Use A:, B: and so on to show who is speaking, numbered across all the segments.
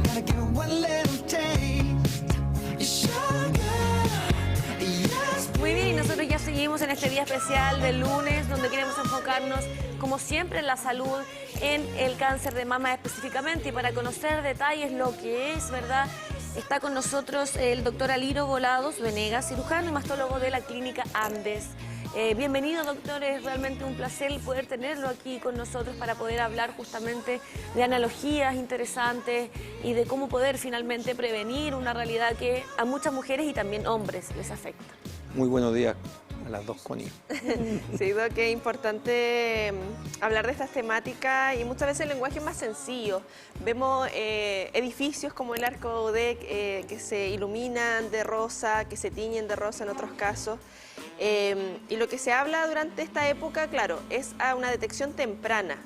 A: gotta give it one little taste. Sugar, yes.
B: Muy bien, y nosotros ya seguimos en este día especial del lunes, donde queremos enfocarnos, como siempre, en la salud, en el cáncer de mama específicamente. Y para conocer detalles lo que es, ¿verdad?, está con nosotros el doctor Aliro Volados Venegas, cirujano y mastólogo de la Clínica Andes. Bienvenido, doctor, es realmente un placer poder tenerlo aquí con nosotros para poder hablar justamente de analogías interesantes y de cómo poder finalmente prevenir una realidad que a muchas mujeres y también hombres les afecta.
C: Muy buenos días a las dos, Connie.
D: Sí, Doc, que es importante hablar de estas temáticas y muchas veces el lenguaje es más sencillo. Vemos edificios como el Arco de que se iluminan de rosa, que se tiñen de rosa en otros casos. Y lo que se habla durante esta época, claro, es a una detección temprana.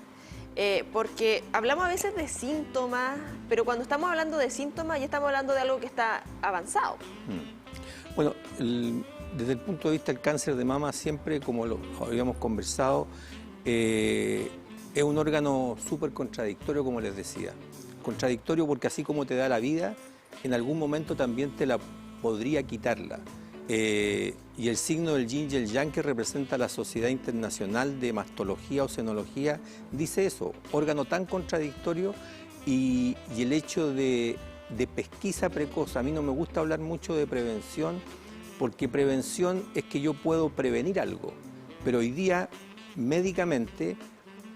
D: Porque hablamos a veces de síntomas, pero cuando estamos hablando de síntomas ya estamos hablando de algo que está avanzado.
C: Bueno, desde el punto de vista del cáncer de mama, siempre, como lo habíamos conversado, es un órgano súper contradictorio, como les decía. Contradictorio porque así como te da la vida, en algún momento también te la podría quitarla. Y el signo del yin y el yang, que representa la Sociedad Internacional de Mastología o Senología, dice eso, órgano tan contradictorio y el hecho de pesquisa precoz. A mí no me gusta hablar mucho de prevención, porque prevención es que yo puedo prevenir algo, pero hoy día médicamente,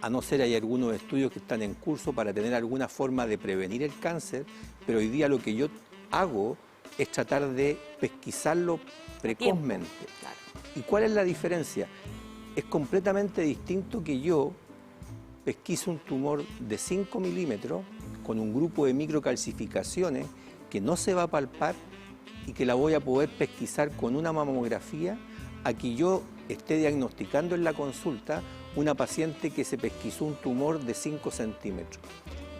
C: a no ser hay algunos estudios que están en curso para tener alguna forma de prevenir el cáncer, pero hoy día lo que yo hago es tratar de pesquisarlo precozmente.
B: Claro.
C: ¿Y cuál es la diferencia? Es completamente distinto que yo pesquise un tumor de 5 milímetros con un grupo de microcalcificaciones que no se va a palpar y que la voy a poder pesquisar con una mamografía, a que yo esté diagnosticando en la consulta una paciente que se pesquisó un tumor de 5 centímetros.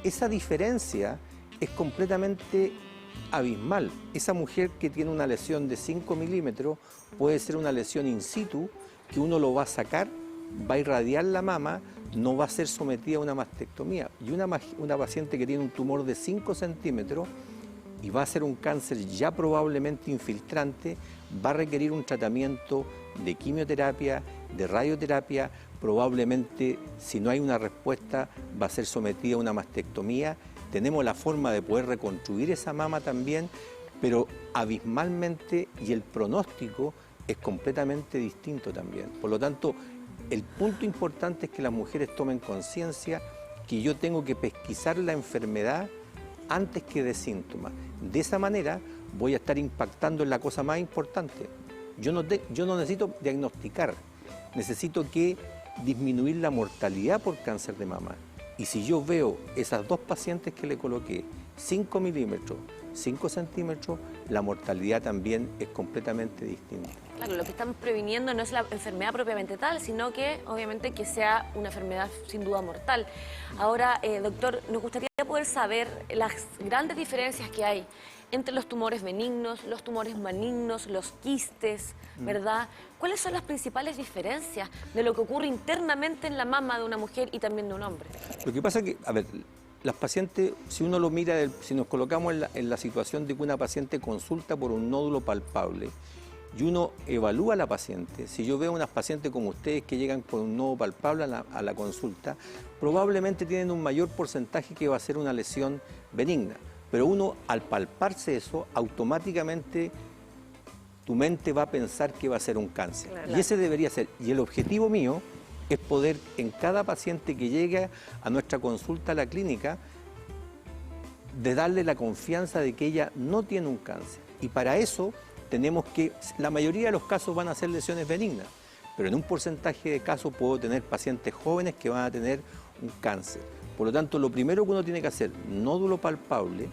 C: Esa diferencia es completamente abismal. Esa mujer que tiene una lesión de 5 milímetros puede ser una lesión in situ, que uno lo va a sacar, va a irradiar la mama, no va a ser sometida a una mastectomía. Y una paciente que tiene un tumor de 5 centímetros y va a ser un cáncer ya probablemente infiltrante, va a requerir un tratamiento de quimioterapia, de radioterapia, probablemente, si no hay una respuesta, va a ser sometida a una mastectomía. Tenemos la forma de poder reconstruir esa mama también, pero abismalmente, y el pronóstico es completamente distinto también. Por lo tanto, el punto importante es que las mujeres tomen conciencia que yo tengo que pesquisar la enfermedad antes que de síntomas. De esa manera voy a estar impactando en la cosa más importante. Yo no necesito diagnosticar, necesito que disminuir la mortalidad por cáncer de mama. Y si yo veo esas dos pacientes que le coloqué, 5 milímetros, 5 centímetros, la mortalidad también es completamente distinta.
B: Claro, lo que estamos previniendo no es la enfermedad propiamente tal, sino que obviamente que sea una enfermedad sin duda mortal. Ahora, doctor, nos gustaría poder saber las grandes diferencias que hay entre los tumores benignos, los tumores malignos, los quistes, ¿verdad? ¿Cuáles son las principales diferencias de lo que ocurre internamente en la mama de una mujer y también de un hombre?
C: Lo que pasa es que, a ver, las pacientes, si uno lo mira, si nos colocamos en la situación de que una paciente consulta por un nódulo palpable y uno evalúa a la paciente, si yo veo unas pacientes como ustedes que llegan por un nódulo palpable a la consulta, probablemente tienen un mayor porcentaje que va a ser una lesión benigna. Pero uno, al palparse eso, automáticamente tu mente va a pensar que va a ser un cáncer. Claro. Y ese debería ser. Y el objetivo mío es poder, en cada paciente que llegue a nuestra consulta a la clínica, de darle la confianza de que ella no tiene un cáncer. Y para eso tenemos que, la mayoría de los casos van a ser lesiones benignas, pero en un porcentaje de casos puedo tener pacientes jóvenes que van a tener un cáncer. Por lo tanto, lo primero que uno tiene que hacer, nódulo palpable,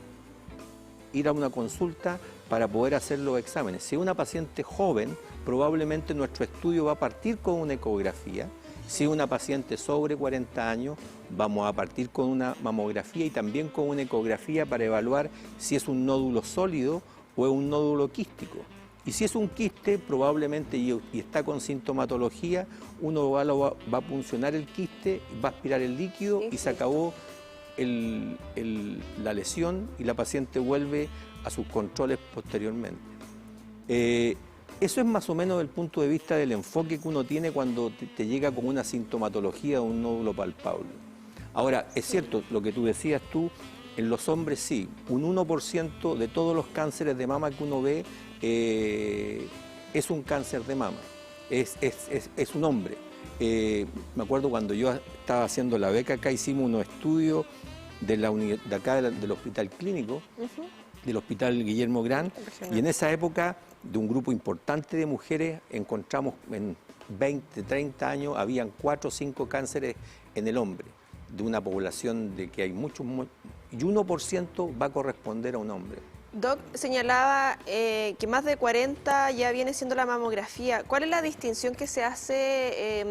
C: ir a una consulta para poder hacer los exámenes. Si es una paciente joven, probablemente nuestro estudio va a partir con una ecografía. Si es una paciente sobre 40 años, vamos a partir con una mamografía y también con una ecografía para evaluar si es un nódulo sólido o es un nódulo quístico. Y si es un quiste, probablemente, y está con sintomatología, uno va a puncionar el quiste, va a aspirar el líquido y se acabó la lesión y la paciente vuelve a sus controles posteriormente. Eso es más o menos el punto de vista del enfoque que uno tiene cuando te llega con una sintomatología de un nódulo palpable. Ahora, es cierto, lo que tú decías tú, en los hombres sí, un 1% de todos los cánceres de mama que uno ve es un cáncer de mama, es un hombre. Me acuerdo cuando yo estaba haciendo la beca, acá hicimos unos estudios de acá del hospital clínico, del hospital Guillermo Gran, y en esa época de un grupo importante de mujeres encontramos en 20, 30 años, habían 4 o 5 cánceres en el hombre, de una población de que hay muchos, y 1% va a corresponder a un hombre.
D: Doc, señalaba que más de 40 ya viene siendo la mamografía. ¿Cuál es la distinción que se hace?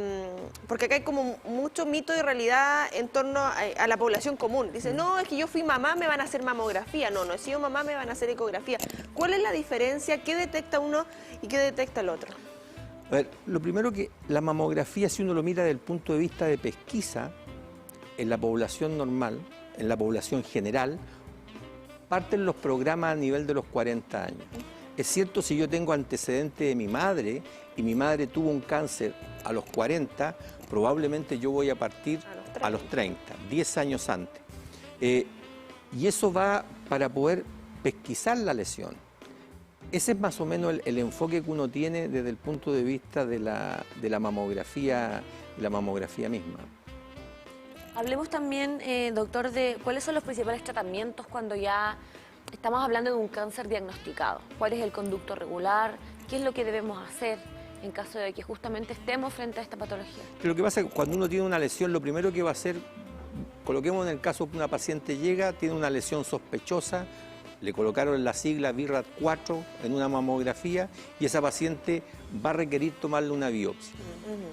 D: Porque acá hay como mucho mito y realidad en torno a la población común. Dice, no, es que yo fui mamá, me van a hacer mamografía. No, no he sido mamá, me van a hacer ecografía. ¿Cuál es la diferencia? ¿Qué detecta uno y qué detecta el otro?
C: A ver, lo primero que la mamografía, si uno lo mira desde el punto de vista de pesquisa, en la población normal, en la población general, parten los programas a nivel de los 40 años. Es cierto, si yo tengo antecedentes de mi madre y mi madre tuvo un cáncer a los 40, probablemente yo voy a partir a los 30, 10 años antes. Y eso va para poder pesquisar la lesión. Ese es más o menos el enfoque que uno tiene desde el punto de vista de la mamografía misma.
B: Hablemos también, doctor, de cuáles son los principales tratamientos cuando ya estamos hablando de un cáncer diagnosticado. ¿Cuál es el conducto regular? ¿Qué es lo que debemos hacer en caso de que justamente estemos frente a esta patología?
C: Lo que pasa es que cuando uno tiene una lesión, lo primero que va a hacer, coloquemos en el caso que una paciente llega, tiene una lesión sospechosa, le colocaron la sigla BIRAT4 en una mamografía y esa paciente va a requerir tomarle una biopsia.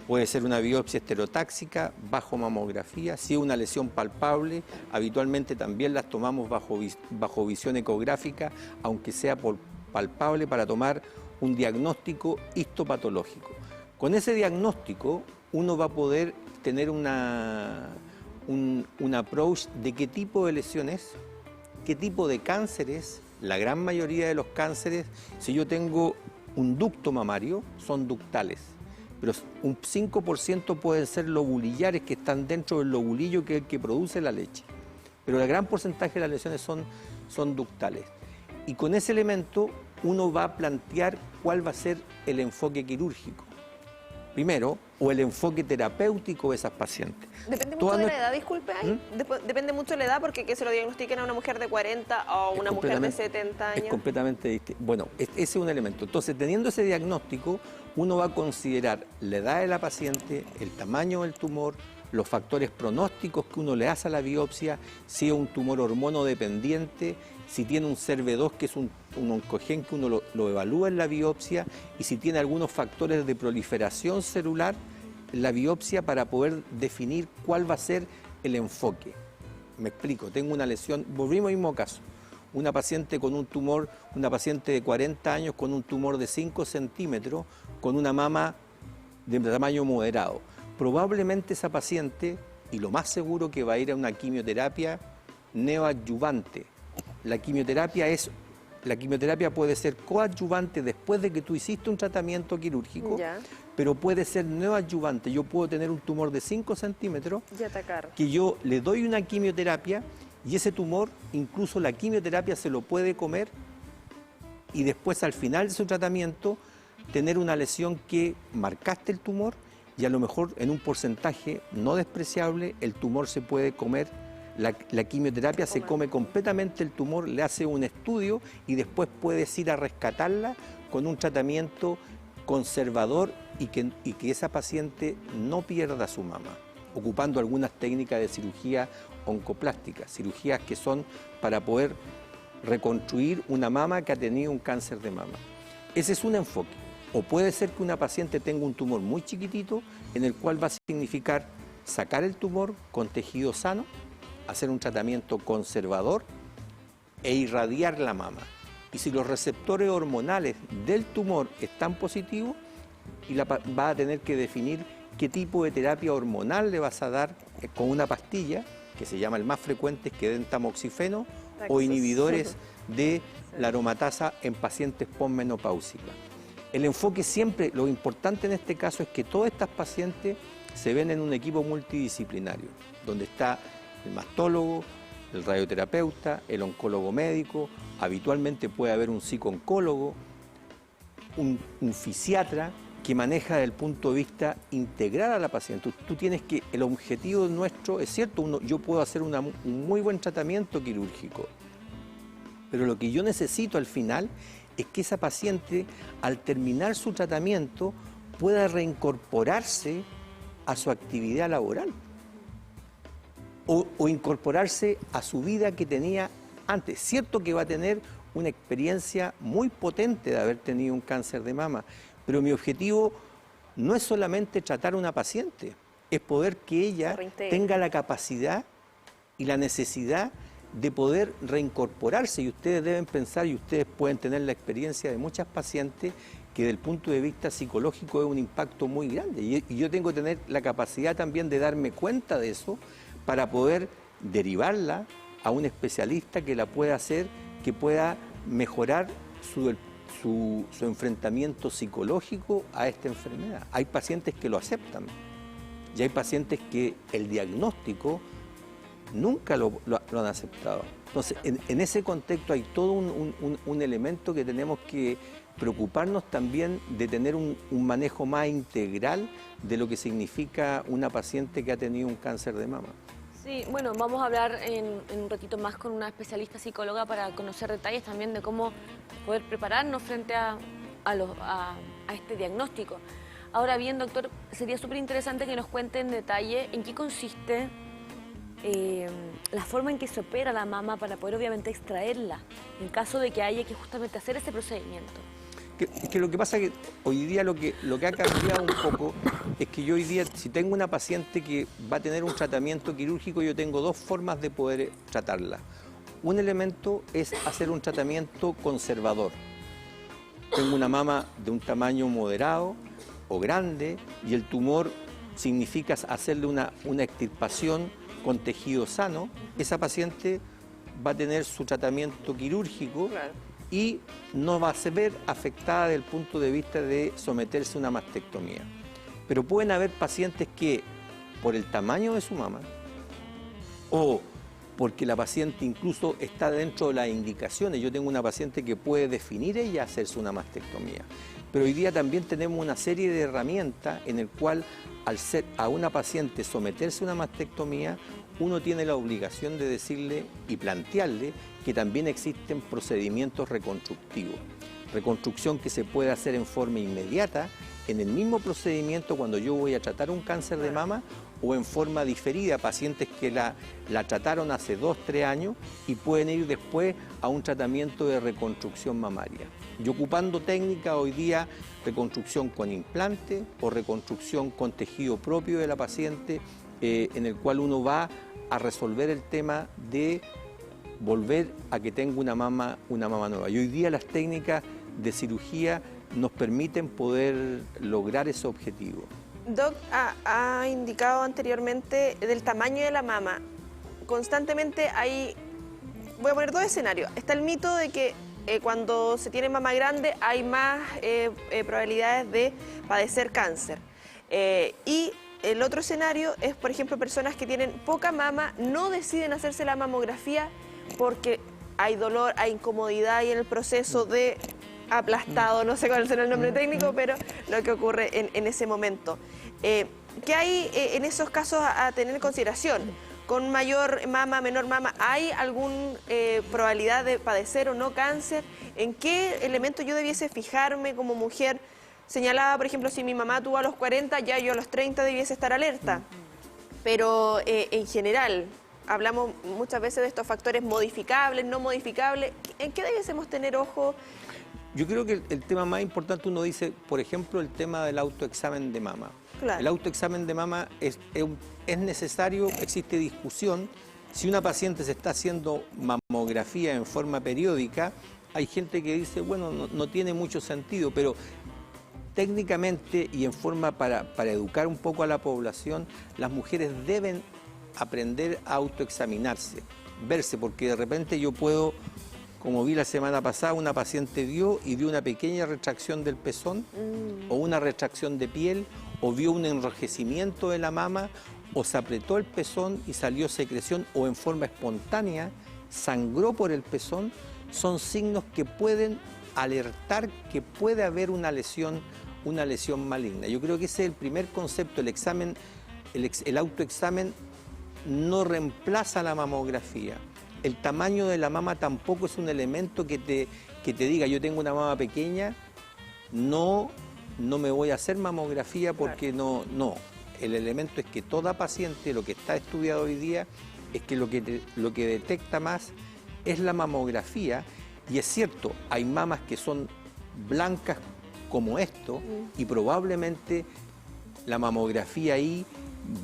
C: Puede ser una biopsia estereotáxica, bajo mamografía. Si es una lesión palpable, habitualmente también las tomamos bajo visión ecográfica, aunque sea por palpable, para tomar un diagnóstico histopatológico. Con ese diagnóstico uno va a poder tener un approach de qué tipo de lesiones, qué tipo de cánceres. La gran mayoría de los cánceres, si yo tengo un ducto mamario, son ductales, pero un 5% pueden ser lobulillares, que están dentro del lobulillo, que es el que produce la leche. Pero el gran porcentaje de las lesiones son ductales. Y con ese elemento uno va a plantear cuál va a ser el enfoque quirúrgico, primero, o el enfoque terapéutico de esas pacientes.
D: Depende mucho de la edad, disculpe ahí. Depende mucho de la edad, porque que se lo diagnostiquen a una mujer de 40 o una mujer de 70 años.
C: Es completamente distinto. Bueno, ese es un elemento. Entonces, teniendo ese diagnóstico, uno va a considerar la edad de la paciente, el tamaño del tumor, los factores pronósticos que uno le hace a la biopsia, si es un tumor hormonodependiente, si tiene un CERV2, que es un oncogen que uno lo evalúa en la biopsia, y si tiene algunos factores de proliferación celular en la biopsia, para poder definir cuál va a ser el enfoque. Me explico, tengo una lesión, volvimos al mismo caso, una paciente con un tumor, una paciente de 40 años con un tumor de 5 centímetros, con una mama de tamaño moderado. Probablemente esa paciente, y lo más seguro, que va a ir a una quimioterapia neoadyuvante. La quimioterapia puede ser coadyuvante después de que tú hiciste un tratamiento quirúrgico, pero puede ser neoadyuvante. Yo puedo tener un tumor de 5 centímetros que yo le doy una quimioterapia y ese tumor, incluso la quimioterapia se lo puede comer, y después al final de su tratamiento tener una lesión que marcaste el tumor, y a lo mejor en un porcentaje no despreciable el tumor se puede comer. La quimioterapia se come completamente el tumor, le hace un estudio y después puedes ir a rescatarla con un tratamiento conservador y que esa paciente no pierda su mama, ocupando algunas técnicas de cirugía oncoplástica, cirugías que son para poder reconstruir una mama que ha tenido un cáncer de mama. Ese es un enfoque. O puede ser que una paciente tenga un tumor muy chiquitito, en el cual va a significar sacar el tumor con tejido sano, hacer un tratamiento conservador e irradiar la mama. Y si los receptores hormonales del tumor están positivos, va a tener que definir qué tipo de terapia hormonal le vas a dar con una pastilla, que se llama el más frecuente, es que den tamoxifeno o
D: Taxus.
C: inhibidores de la aromatasa en pacientes posmenopáusicas. El enfoque siempre, lo importante en este caso es que todas estas pacientes se ven en un equipo multidisciplinario, donde está el mastólogo, el radioterapeuta, el oncólogo médico, habitualmente puede haber un psicooncólogo, un fisiatra que maneja desde el punto de vista integral a la paciente. Tú tienes que, el objetivo nuestro, es cierto, yo puedo hacer un muy buen tratamiento quirúrgico, pero lo que yo necesito al final es que esa paciente, al terminar su tratamiento, pueda reincorporarse a su actividad laboral o incorporarse a su vida que tenía antes. Cierto que va a tener una experiencia muy potente de haber tenido un cáncer de mama, pero mi objetivo no es solamente tratar a una paciente, es poder que ella tenga la capacidad y la necesidad de poder reincorporarse. Y ustedes deben pensar, y ustedes pueden tener la experiencia de muchas pacientes, que desde el punto de vista psicológico es un impacto muy grande. Y yo tengo que tener la capacidad también de darme cuenta de eso para poder derivarla a un especialista que la pueda hacer, que pueda mejorar su enfrentamiento psicológico a esta enfermedad. Hay pacientes que lo aceptan y hay pacientes que el diagnóstico nunca lo han aceptado. Entonces, en ese contexto hay todo un elemento que tenemos que preocuparnos también de tener un manejo más integral de lo que significa una paciente que ha tenido un cáncer de mama.
B: Sí, bueno, vamos a hablar en un ratito más con una especialista psicóloga para conocer detalles también de cómo poder prepararnos frente a este diagnóstico. Ahora bien, doctor, sería súper interesante que nos cuente en detalle en qué consiste la forma en que se opera la mama para poder obviamente extraerla en caso de que haya que justamente hacer ese procedimiento.
C: Que lo que pasa es que hoy día lo que ha cambiado un poco es que yo hoy día, si tengo una paciente que va a tener un tratamiento quirúrgico, yo tengo dos formas de poder tratarla. Un elemento es hacer un tratamiento conservador. Tengo una mama de un tamaño moderado o grande y el tumor significa hacerle una extirpación con tejido sano. Esa paciente va a tener su tratamiento quirúrgico.
D: Claro.
C: Y no va a ser afectada desde el punto de vista de someterse a una mastectomía. Pero pueden haber pacientes que, por el tamaño de su mama, o porque la paciente incluso está dentro de las indicaciones. Yo tengo una paciente que puede definir ella hacerse una mastectomía. Pero hoy día también tenemos una serie de herramientas en el cual, al ser a una paciente someterse a una mastectomía, uno tiene la obligación de decirle y plantearle que también existen procedimientos reconstructivos. Reconstrucción que se puede hacer en forma inmediata, en el mismo procedimiento cuando yo voy a tratar un cáncer de mama, o en forma diferida, pacientes que la trataron hace 2 o 3 años y pueden ir después a un tratamiento de reconstrucción mamaria. Y ocupando técnicas hoy día, reconstrucción con implante o reconstrucción con tejido propio de la paciente, en el cual uno va a resolver el tema de volver a que tenga una mama nueva. Y hoy día las técnicas de cirugía nos permiten poder lograr ese objetivo.
D: Doc, ha indicado anteriormente del tamaño de la mama. Constantemente hay, voy a poner 2 escenarios. Está el mito de que cuando se tiene mama grande hay más probabilidades de padecer cáncer. Y el otro escenario es, por ejemplo, personas que tienen poca mama, no deciden hacerse la mamografía porque hay dolor, hay incomodidad y en el proceso de aplastado, no sé cuál será el nombre técnico, pero lo que ocurre en ese momento. ¿Qué hay en esos casos a tener en consideración? ¿Con mayor mama, menor mama, hay alguna probabilidad de padecer o no cáncer? ¿En qué elemento yo debiese fijarme como mujer? Señalaba, por ejemplo, si mi mamá tuvo a los 40, ya yo a los 30 debiese estar alerta. Pero en general, hablamos muchas veces de estos factores modificables, no modificables. ¿En qué debiésemos tener ojo?
C: Yo creo que el tema más importante, uno dice, por ejemplo, el tema del autoexamen de mama.
D: Claro.
C: El autoexamen de mama es necesario, existe discusión. Si una paciente se está haciendo mamografía en forma periódica, hay gente que dice, bueno, no tiene mucho sentido, pero técnicamente y en forma para educar un poco a la población, las mujeres deben aprender a autoexaminarse, verse, porque de repente yo puedo, como vi la semana pasada, una paciente dio una pequeña retracción del pezón o una retracción de piel, o vio un enrojecimiento de la mama, o se apretó el pezón y salió secreción, o en forma espontánea sangró por el pezón. Son signos que pueden alertar que puede haber una lesión maligna. Yo creo que ese es el primer concepto. El examen, el autoexamen no reemplaza la mamografía. El tamaño de la mama tampoco es un elemento que te diga, yo tengo una mama pequeña, no me voy a hacer mamografía porque no. El elemento es que toda paciente, lo que está estudiado hoy día, es que lo que detecta más es la mamografía. Y es cierto, hay mamas que son blancas como esto, y probablemente la mamografía ahí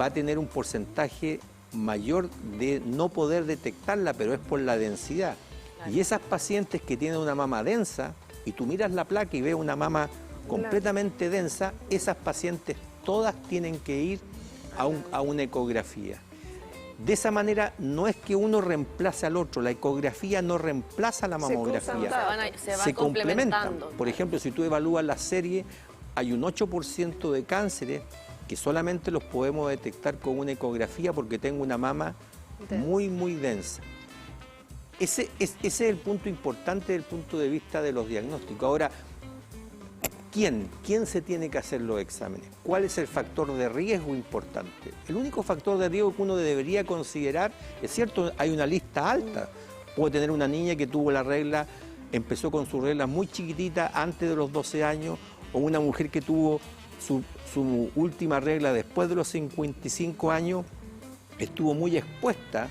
C: va a tener un porcentaje mayor de no poder detectarla, pero es por la densidad. Claro. Y esas pacientes que tienen una mama densa, y tú miras la placa y ves una mama completamente densa, esas pacientes todas tienen que ir a una ecografía. De esa manera no es que uno reemplace al otro, la ecografía no reemplaza la mamografía,
B: se
C: complementan. Por ejemplo, si tú evalúas la serie, hay un 8% de cánceres que solamente los podemos detectar con una ecografía porque tengo una mama muy, muy densa. Ese es el punto importante desde el punto de vista de los diagnósticos. Ahora, ¿quién se tiene que hacer los exámenes? ¿Cuál es el factor de riesgo importante? El único factor de riesgo que uno debería considerar, es cierto, hay una lista alta. Puede tener una niña que tuvo la regla, empezó con su regla muy chiquitita antes de los 12 años, o una mujer que tuvo su última regla después de los 55 años, estuvo muy expuesta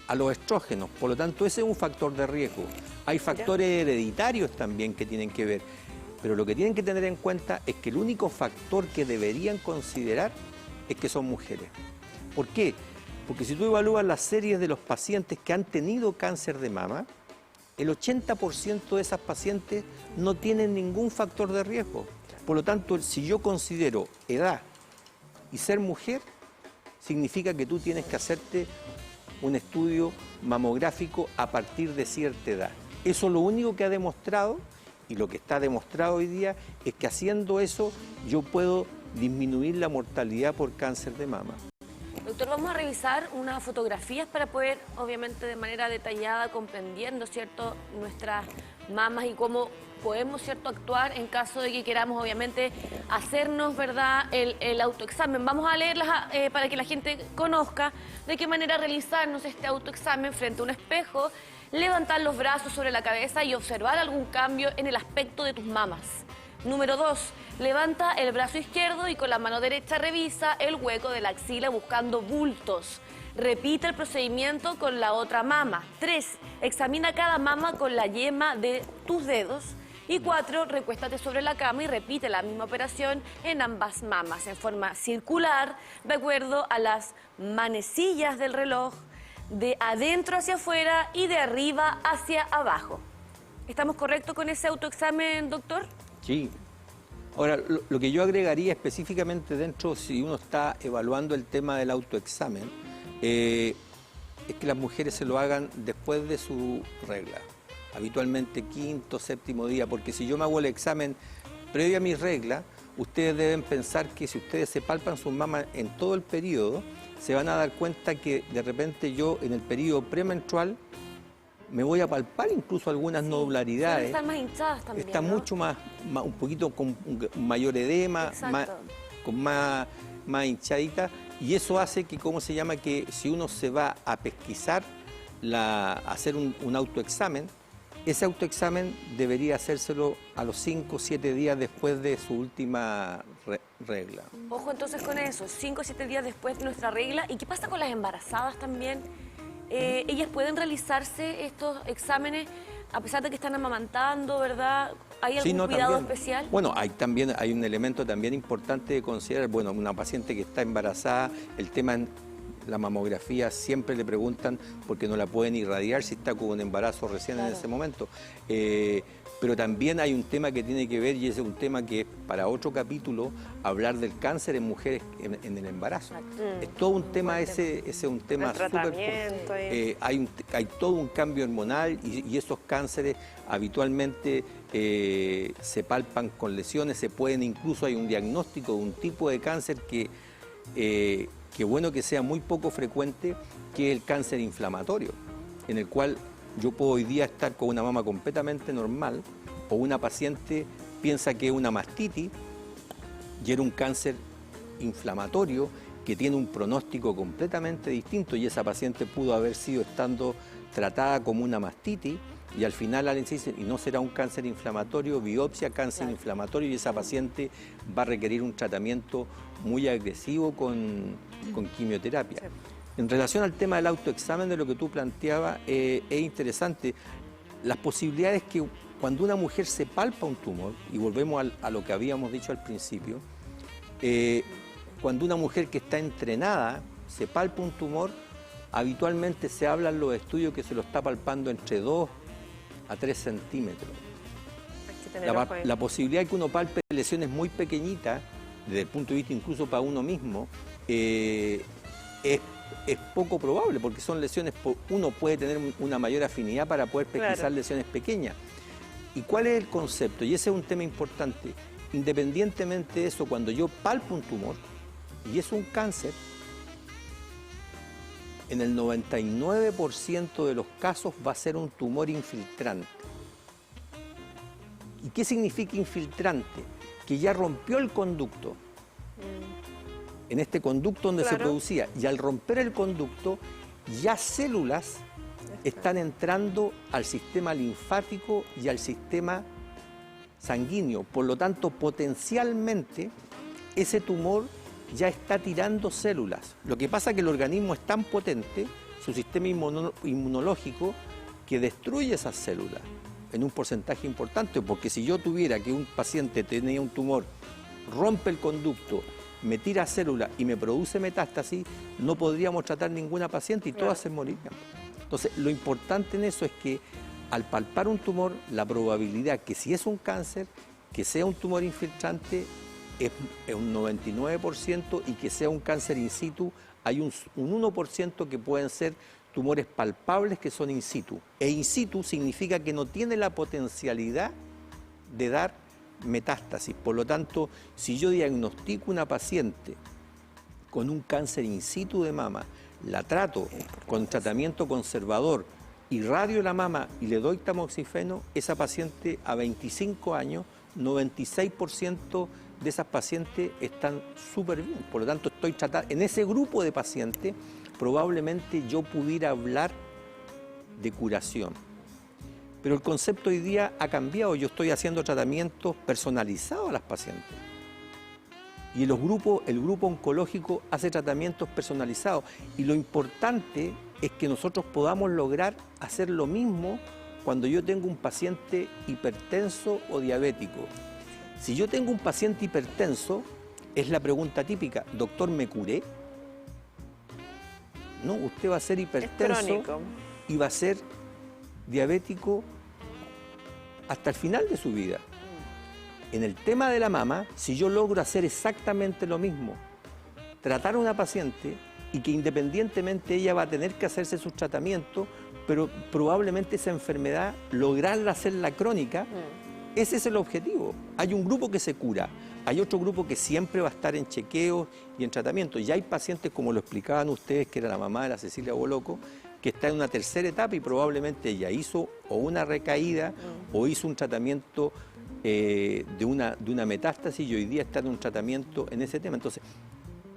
C: a los estrógenos. Por lo tanto, ese es un factor de riesgo. Hay factores hereditarios también que tienen que ver. Pero lo que tienen que tener en cuenta es que el único factor que deberían considerar es que son mujeres. ¿Por qué? Porque si tú evalúas las series de los pacientes que han tenido cáncer de mama, el 80% de esas pacientes no tienen ningún factor de riesgo. Por lo tanto, si yo considero edad y ser mujer, significa que tú tienes que hacerte un estudio mamográfico a partir de cierta edad. Eso es lo único que ha demostrado. Y lo que está demostrado hoy día es que haciendo eso yo puedo disminuir la mortalidad por cáncer de mama.
B: Doctor, vamos a revisar unas fotografías para poder, obviamente de manera detallada, comprendiendo, ¿cierto?, nuestras mamas y cómo podemos, ¿cierto?, actuar en caso de que queramos, obviamente, hacernos, ¿verdad?, el autoexamen. Vamos a leerlas para que la gente conozca de qué manera realizarnos este autoexamen frente a un espejo, levantar los brazos sobre la cabeza y observar algún cambio en el aspecto de tus mamas. Número 2, levanta el brazo izquierdo y con la mano derecha revisa el hueco de la axila buscando bultos. Repite el procedimiento con la otra mama. 3, examina cada mama con la yema de tus dedos. Y 4, recuéstate sobre la cama y repite la misma operación en ambas mamas, en forma circular, de acuerdo a las manecillas del reloj, de adentro hacia afuera y de arriba hacia abajo. ¿Estamos correctos con ese autoexamen, doctor?
C: Sí. Ahora, lo que yo agregaría específicamente dentro, si uno está evaluando el tema del autoexamen, es que las mujeres se lo hagan después de su regla, habitualmente quinto, séptimo día, porque si yo me hago el examen previo a mi regla, ustedes deben pensar que si ustedes se palpan sus mamas en todo el periodo, se van a dar cuenta que de repente yo en el periodo premenstrual me voy a palpar incluso algunas nodularidades.
B: Están más hinchadas también,
C: está, ¿no?, mucho más, un poquito con un mayor edema, con más hinchadita, y eso hace que, ¿cómo se llama?, que si uno se va a pesquisar, hacer un autoexamen, ese autoexamen debería hacérselo a los 5 o 7 días después de su última regla.
B: Ojo entonces con eso, 5 o 7 días después de nuestra regla. ¿Y qué pasa con las embarazadas también? ¿Ellas pueden realizarse estos exámenes a pesar de que están amamantando, verdad? ¿Hay algún cuidado especial?
C: Bueno, hay un elemento también importante de considerar. Bueno, una paciente que está embarazada, el tema la mamografía siempre le preguntan porque no la pueden irradiar si está con un embarazo recién en ese momento. Pero también hay un tema que tiene que ver, y ese es un tema que es para otro capítulo, hablar del cáncer en mujeres en el embarazo. Es todo un tema, ese es un tema súper...
D: tratamiento.
C: Hay todo un cambio hormonal y esos cánceres habitualmente se palpan con lesiones, incluso hay un diagnóstico de un tipo de cáncer que bueno que sea muy poco frecuente, que es el cáncer inflamatorio, en el cual yo puedo hoy día estar con una mama completamente normal o una paciente piensa que es una mastitis y era un cáncer inflamatorio que tiene un pronóstico completamente distinto y esa paciente pudo haber sido estando tratada como una mastitis y al final alguien se dice, y no será un cáncer inflamatorio, biopsia, cáncer inflamatorio y esa paciente va a requerir un tratamiento muy agresivo con quimioterapia. Sí. En relación al tema del autoexamen, de lo que tú planteabas, es interesante las posibilidades que cuando una mujer se palpa un tumor, y volvemos a lo que habíamos dicho al principio, cuando una mujer que está entrenada se palpa un tumor, habitualmente se habla en los estudios que se lo está palpando entre 2 a 3 centímetros. La posibilidad de que uno palpe lesiones muy pequeñitas, desde el punto de vista incluso para uno mismo, es poco probable, porque son lesiones, uno puede tener una mayor afinidad para poder pesquisar lesiones pequeñas. ¿Y cuál es el concepto? Y ese es un tema importante. Independientemente de eso, cuando yo palpo un tumor, y es un cáncer, en el 99% de los casos va a ser un tumor infiltrante. ¿Y qué significa infiltrante? Que ya rompió el conducto. En este conducto donde se producía. Y al romper el conducto, ya células están entrando al sistema linfático y al sistema sanguíneo. Por lo tanto, potencialmente, ese tumor ya está tirando células. Lo que pasa es que el organismo es tan potente, su sistema inmunológico, que destruye esas células en un porcentaje importante, porque si yo tuviera que un paciente tenía un tumor, rompe el conducto, me tira células y me produce metástasis, no podríamos tratar ninguna paciente y todas se morirían. Entonces, lo importante en eso es que al palpar un tumor, la probabilidad que si es un cáncer, que sea un tumor infiltrante, es un 99% y que sea un cáncer in situ, hay un 1% que pueden ser tumores palpables que son in situ. E in situ significa que no tiene la potencialidad de dar metástasis. Por lo tanto, si yo diagnostico una paciente con un cáncer in situ de mama, la trato con tratamiento conservador, irradio la mama y le doy tamoxifeno, esa paciente a 25 años, 96% de esas pacientes están súper bien. Por lo tanto, estoy tratando, en ese grupo de pacientes, probablemente yo pudiera hablar de curación. Pero el concepto hoy día ha cambiado. Yo estoy haciendo tratamientos personalizados a las pacientes. Y el grupo oncológico hace tratamientos personalizados. Y lo importante es que nosotros podamos lograr hacer lo mismo cuando yo tengo un paciente hipertenso o diabético. Si yo tengo un paciente hipertenso, es la pregunta típica, doctor, ¿me curé? No, usted va a ser hipertenso y va a ser diabético hasta el final de su vida. En el tema de la mama, si yo logro hacer exactamente lo mismo, tratar a una paciente y que independientemente ella va a tener que hacerse sus tratamientos, pero probablemente esa enfermedad, lograrla hacerla crónica, ese es el objetivo. Hay un grupo que se cura, hay otro grupo que siempre va a estar en chequeos y en tratamiento. Y hay pacientes, como lo explicaban ustedes, que era la mamá de la Cecilia Boloco, que está en una tercera etapa y probablemente ella hizo o una recaída o hizo un tratamiento de una metástasis y hoy día está en un tratamiento en ese tema. Entonces,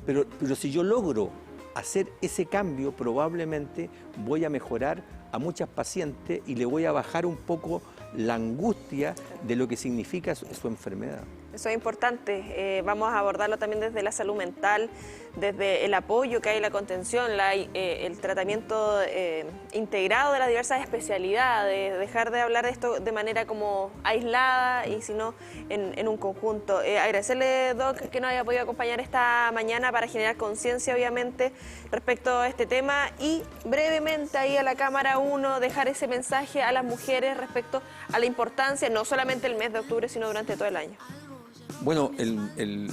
C: pero si yo logro hacer ese cambio, probablemente voy a mejorar a muchas pacientes y le voy a bajar un poco la angustia de lo que significa su enfermedad.
D: Eso es importante. Vamos a abordarlo también desde la salud mental, desde el apoyo que hay, la contención, el tratamiento integrado de las diversas especialidades, dejar de hablar de esto de manera como aislada y sino en un conjunto. Agradecerle, Doc, que nos haya podido acompañar esta mañana para generar conciencia, obviamente, respecto a este tema y brevemente ahí a la Cámara 1 dejar ese mensaje a las mujeres respecto a la importancia, no solamente el mes de octubre, sino durante todo el año.
C: Bueno, el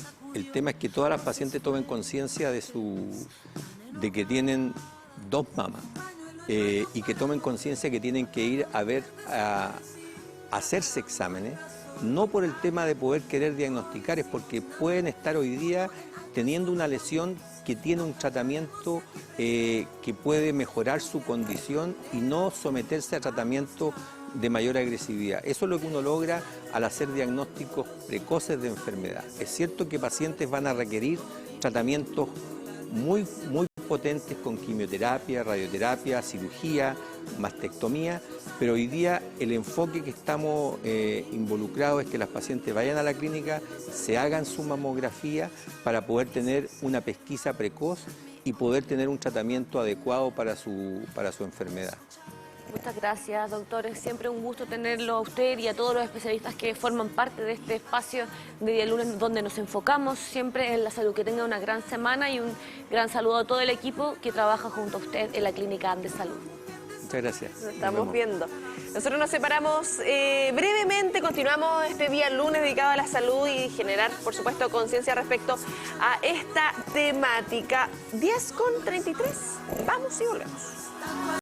C: tema es que todas las pacientes tomen conciencia de que tienen dos mamas y que tomen conciencia que tienen que ir a hacerse exámenes, no por el tema de poder querer diagnosticar, es porque pueden estar hoy día teniendo una lesión que tiene un tratamiento que puede mejorar su condición y no someterse a tratamiento de mayor agresividad. Eso es lo que uno logra al hacer diagnósticos precoces de enfermedad. Es cierto que pacientes van a requerir tratamientos muy potentes con quimioterapia, radioterapia, cirugía, mastectomía, pero hoy día el enfoque que estamos involucrados es que las pacientes vayan a la clínica, se hagan su mamografía para poder tener una pesquisa precoz y poder tener un tratamiento adecuado para su enfermedad.
B: Muchas gracias, doctor. Es siempre un gusto tenerlo a usted y a todos los especialistas que forman parte de este espacio de día lunes donde nos enfocamos siempre en la salud. Que tenga una gran semana y un gran saludo a todo el equipo que trabaja junto a usted en la Clínica Andes Salud.
C: Muchas gracias.
D: Nos estamos viendo. Nosotros nos separamos brevemente, continuamos este día lunes dedicado a la salud y generar, por supuesto, conciencia respecto a esta temática. 10:33. Vamos y volvemos.